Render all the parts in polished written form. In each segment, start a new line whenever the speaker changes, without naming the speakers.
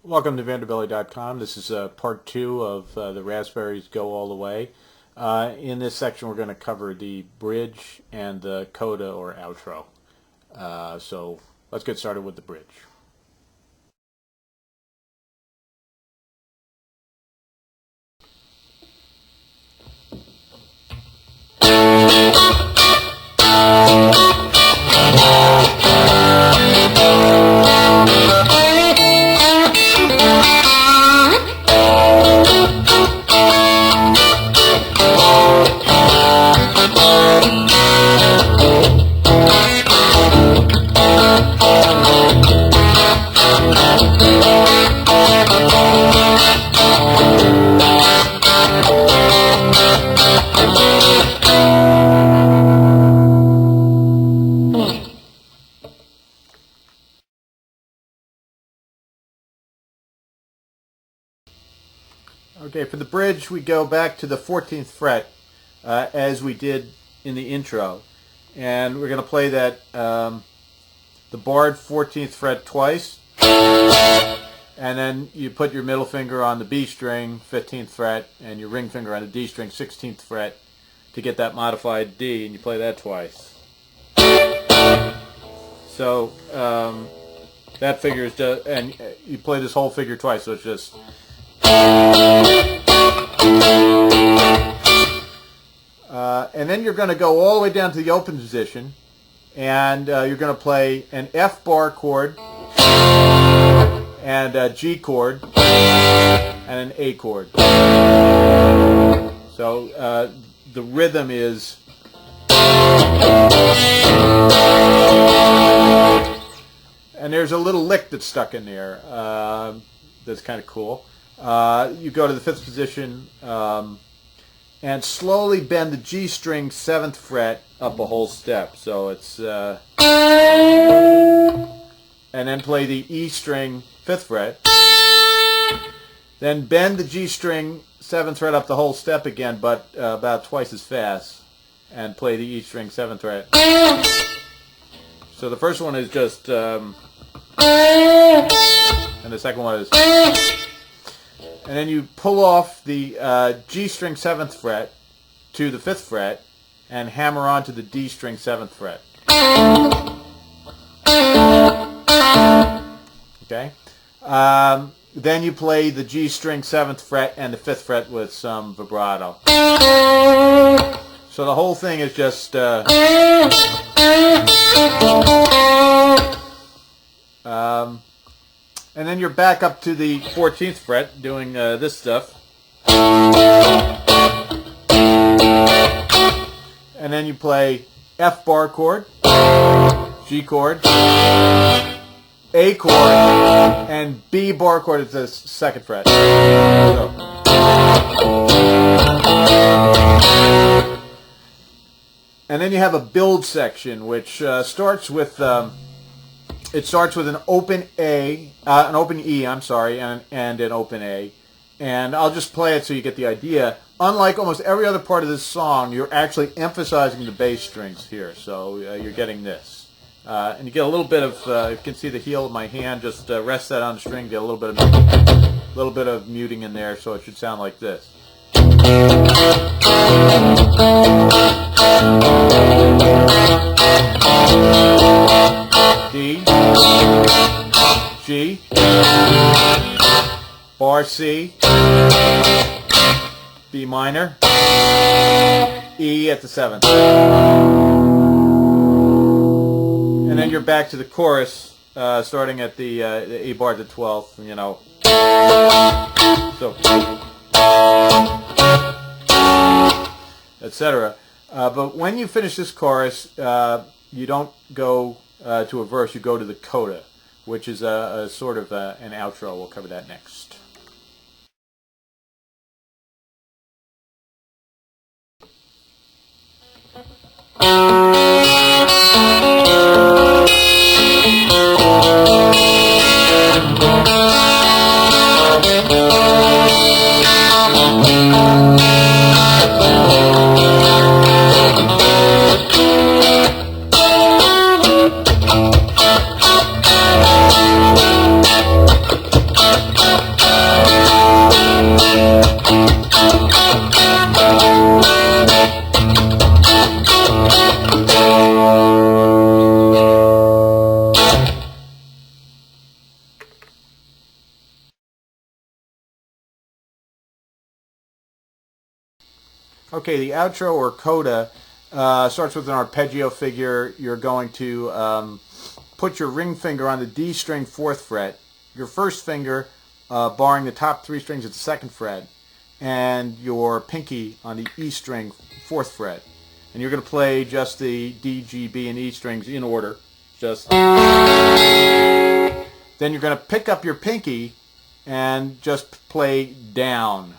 Welcome to Vanderbelly.com. This is part 2 of the Raspberries Go All the Way. In this section we're going to cover the bridge and the coda or outro. So let's get started with the bridge. Okay, for the bridge we go back to the 14th fret as we did in the intro, and we're going to play that the barred 14th fret twice, and then you put your middle finger on the B string 15th fret and your ring finger on the D string 16th fret to get that modified D, and you play that twice. So that figure is just, and you play this whole figure twice, so it's just and then you're going to go all the way down to the open position, and you're going to play an F bar chord and a G chord and an A chord. So the rhythm is and there's a little lick that's stuck in there that's kind of cool. You go to the 5th position and slowly bend the G string 7th fret up a whole step. So it's and then play the E string 5th fret. Then bend the G string 7th fret up the whole step again, but about twice as fast, and play the E string 7th fret. So the first one is just and the second one is, and then you pull off the G string 7th fret to the 5th fret and hammer onto the D string 7th fret. Okay. Then you play the G string 7th fret and the 5th fret with some vibrato. So the whole thing is just and then you're back up to the 14th fret doing this stuff. And then you play F bar chord, G chord, A chord, and B bar chord at the 2nd fret. So. And then you have a build section which starts with it starts with an open A, an open E, I'm sorry, and an open A. And I'll just play it so you get the idea. Unlike almost every other part of this song, you're actually emphasizing the bass strings here. So you're getting this. And you get a little bit of, you can see the heel of my hand, just rest that on the string, get a little bit of muting in there, so it should sound like this. D, G, bar C, B minor, E at the 7th. And then you're back to the chorus, starting at the A bar at the 12th, you know. So, etc. But when you finish this chorus, you don't go to a verse, you go to the coda, which is a sort of an outro. We'll cover that next. Okay, the outro or coda starts with an arpeggio figure. You're going to put your ring finger on the D string 4th fret, your first finger barring the top 3 strings at the 2nd fret, and your pinky on the E string 4th fret. And you're going to play just the D, G, B, and E strings in order. Just then you're going to pick up your pinky and just play down.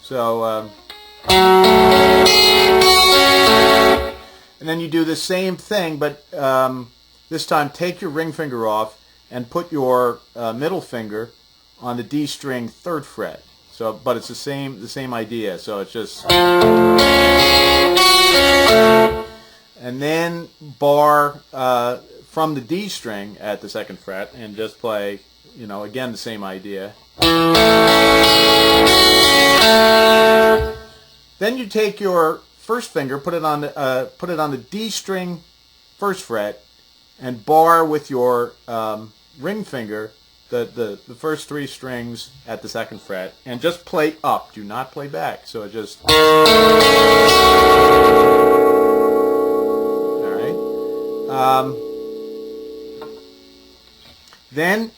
So, and then you do the same thing, but this time take your ring finger off and put your middle finger on the D string 3rd fret. So, but it's the same idea. So it's just, and then bar from the D string at the 2nd fret and just play, you know, again the same idea. Then you take your first finger, put it on the D string 1st fret, and bar with your ring finger the first 3 strings at the 2nd fret, and just play up. Do not play back. So it just, all right. Then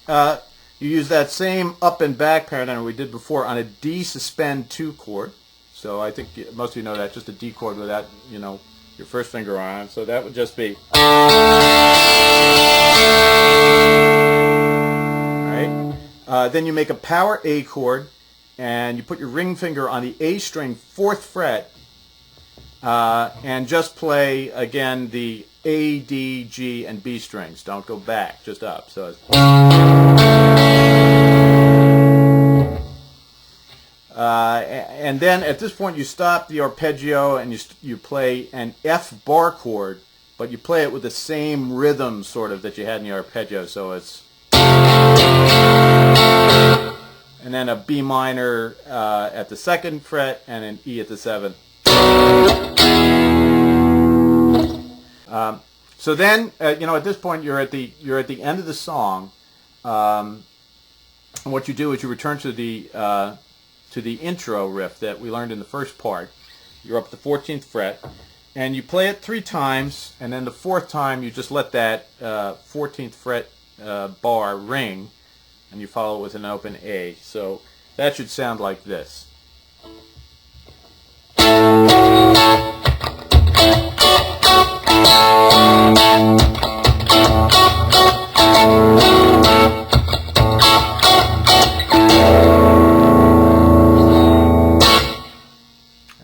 you use that same up and back pattern we did before on a D suspend 2 chord. So I think most of you know that, just a D chord without, you know, your first finger on it. So that would just be, alright. Then you make a power A chord, and you put your ring finger on the A string 4th fret, and just play, again, the A, D, G, and B strings. Don't go back, just up. So it's, and then at this point you stop the arpeggio and you play an F bar chord, but you play it with the same rhythm sort of that you had in the arpeggio. So it's, and then a B minor at the 2nd fret and an E at the 7th. So then you know, at this point you're at the end of the song, and what you do is you return to the intro riff that we learned in the first part. You're up at the 14th fret, and you play it 3 times, and then the 4th time you just let that 14th fret bar ring, and you follow it with an open A. So that should sound like this.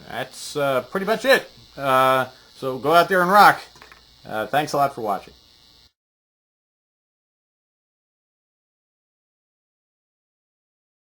That's pretty much it. So go out there and rock. Thanks a lot for watching.